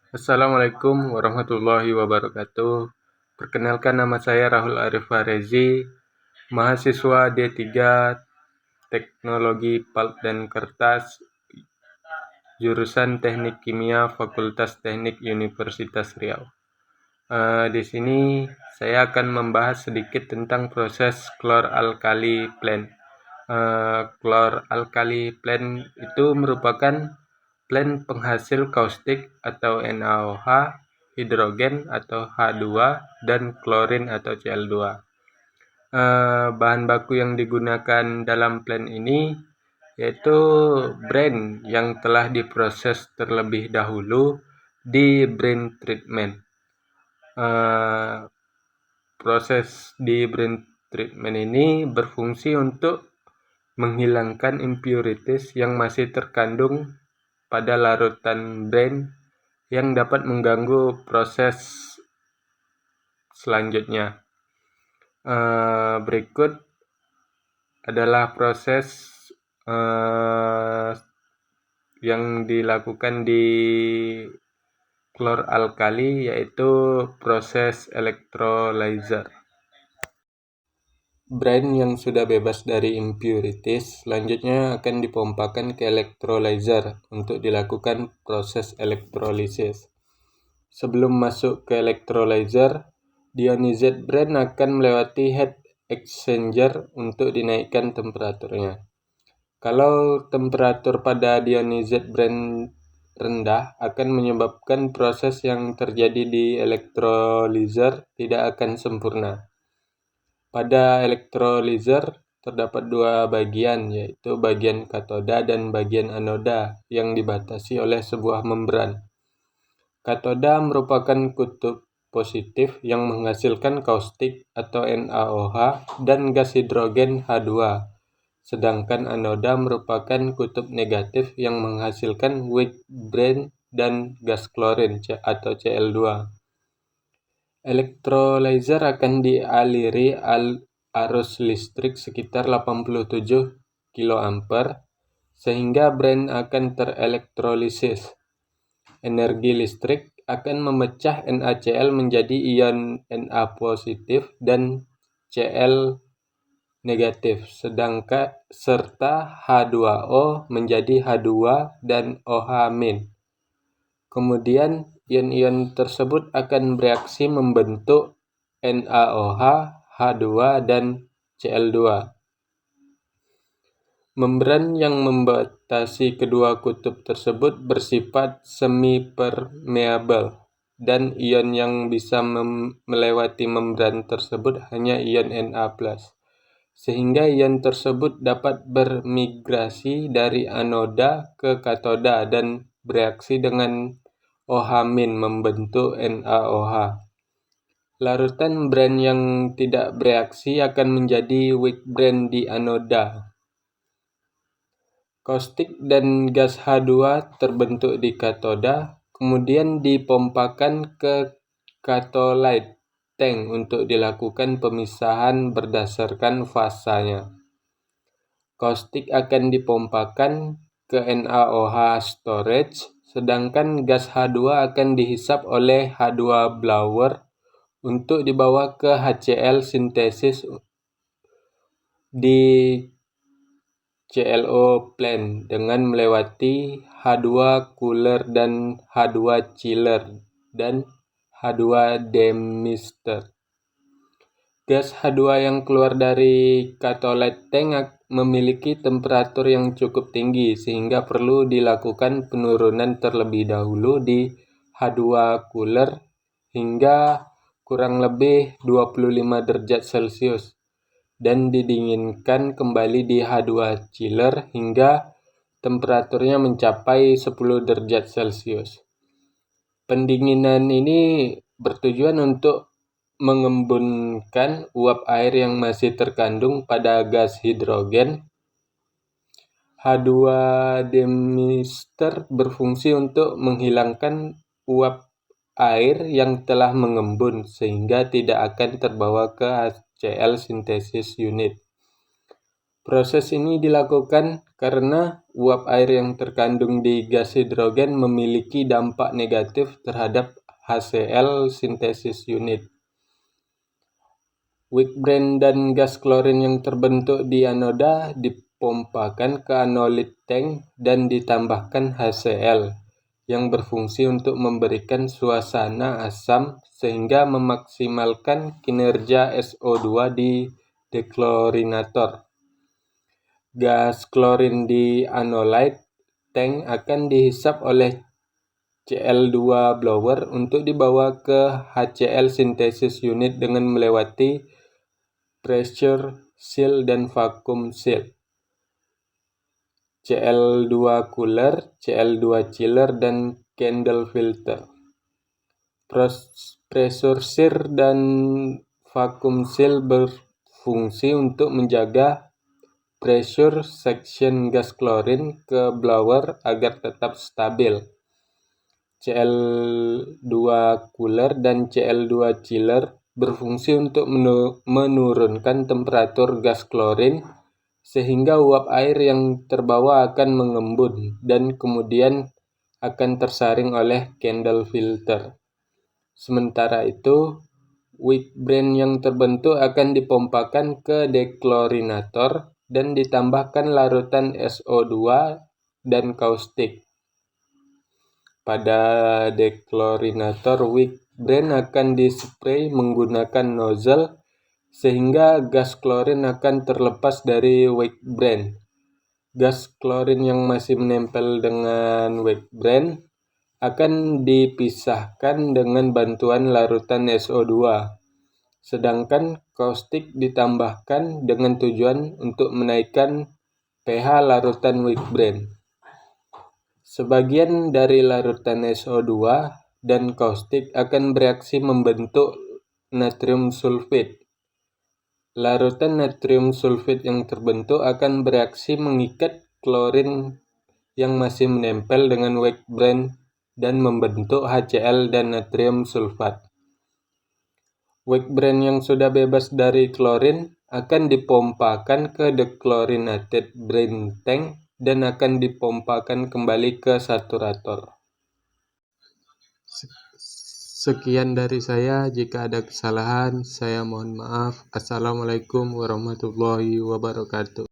Assalamualaikum warahmatullahi wabarakatuh. Perkenalkan, nama saya Rahul Arif Farezi, mahasiswa D3 Teknologi Pulp dan Kertas, jurusan Teknik Kimia Fakultas Teknik Universitas Riau. Di sini saya akan membahas sedikit tentang proses klor-alkali plant. Klor-alkali plant itu merupakan plant penghasil kaustik atau NaOH, hidrogen atau H2, dan klorin atau Cl2. Bahan baku yang digunakan dalam plant ini yaitu brine yang telah diproses terlebih dahulu di brine treatment. Proses di brine treatment ini berfungsi untuk menghilangkan impurities yang masih terkandung pada larutan brine yang dapat mengganggu proses selanjutnya. Berikut adalah proses yang dilakukan di klor-alkali, yaitu proses electrolyzer. Brine yang sudah bebas dari impurities selanjutnya akan dipompakan ke electrolyzer untuk dilakukan proses elektrolisis. Sebelum masuk ke electrolyzer, deionized brine akan melewati heat exchanger untuk dinaikkan temperaturnya. Kalau temperatur pada deionized brine rendah, akan menyebabkan proses yang terjadi di electrolyzer tidak akan sempurna. Pada electrolyzer terdapat dua bagian, yaitu bagian katoda dan bagian anoda yang dibatasi oleh sebuah membran. Katoda merupakan kutub positif yang menghasilkan kaustik atau NaOH dan gas hidrogen H2, sedangkan anoda merupakan kutub negatif yang menghasilkan weak brine dan gas klorin atau Cl2. Electrolyzer akan dialiri arus listrik sekitar 87 kA sehingga brine akan terelektrolisis. Energi listrik akan memecah NaCl menjadi ion Na positif dan Cl negatif, serta H2O menjadi H2 dan OH-. Kemudian ion-ion tersebut akan bereaksi membentuk NaOH, H2, dan Cl2. Membran yang membatasi kedua kutub tersebut bersifat semi-permeable, dan ion yang bisa melewati membran tersebut hanya ion Na+, sehingga ion tersebut dapat bermigrasi dari anoda ke katoda dan bereaksi dengan OH- membentuk NaOH. Larutan brine yang tidak bereaksi akan menjadi weak brine di anoda. Kaustik dan gas H2 terbentuk di katoda, kemudian dipompakan ke catholyte tank untuk dilakukan pemisahan berdasarkan fasanya. Kaustik akan dipompakan ke NaOH storage, sedangkan gas H2 akan dihisap oleh H2 blower untuk dibawa ke HCl sintesis di CLO plant dengan melewati H2 cooler dan H2 chiller dan H2 demister. Gas H2 yang keluar dari catholyte tank memiliki temperatur yang cukup tinggi sehingga perlu dilakukan penurunan terlebih dahulu di H2 cooler hingga kurang lebih 25 derajat Celcius dan didinginkan kembali di H2 chiller hingga temperaturnya mencapai 10 derajat Celcius. Pendinginan ini bertujuan untuk mengembunkan uap air yang masih terkandung pada gas hidrogen. H2 demister berfungsi untuk menghilangkan uap air yang telah mengembun sehingga tidak akan terbawa ke HCl synthesis unit. Proses ini dilakukan karena uap air yang terkandung di gas hidrogen memiliki dampak negatif terhadap HCl synthesis unit. Weak brane dan gas klorin yang terbentuk di anoda dipompakan ke anolit tank dan ditambahkan HCl yang berfungsi untuk memberikan suasana asam sehingga memaksimalkan kinerja SO2 di deklorinator. Gas klorin di anolit tank akan dihisap oleh Cl2 blower untuk dibawa ke HCl synthesis unit dengan melewati pressure seal dan vacuum seal, Cl2 cooler, Cl2 chiller, dan candle filter. Pressure seal dan vacuum seal berfungsi untuk menjaga pressure section gas klorin ke blower agar tetap stabil. Cl2 cooler dan Cl2 chiller berfungsi untuk menurunkan temperatur gas klorin sehingga uap air yang terbawa akan mengembun dan kemudian akan tersaring oleh candle filter. Sementara itu, weak brane yang terbentuk akan dipompakan ke deklorinator dan ditambahkan larutan SO2 dan kaustik. Pada deklorinator, weak brane akan dispray menggunakan nozzle sehingga gas klorin akan terlepas dari weak brane. Gas klorin yang masih menempel dengan weak brane akan dipisahkan dengan bantuan larutan SO2, sedangkan kaustik ditambahkan dengan tujuan untuk menaikkan pH larutan weak brane. Sebagian dari larutan SO2 dan kaustik akan bereaksi membentuk natrium sulfit. Larutan natrium sulfit yang terbentuk akan bereaksi mengikat klorin yang masih menempel dengan weak brane dan membentuk HCl dan natrium sulfat. Weak brane yang sudah bebas dari klorin akan dipompakan ke dechlorinated brane tank dan akan dipompakan kembali ke saturator. Sekian dari saya, jika ada kesalahan saya mohon maaf. Assalamualaikum warahmatullahi wabarakatuh.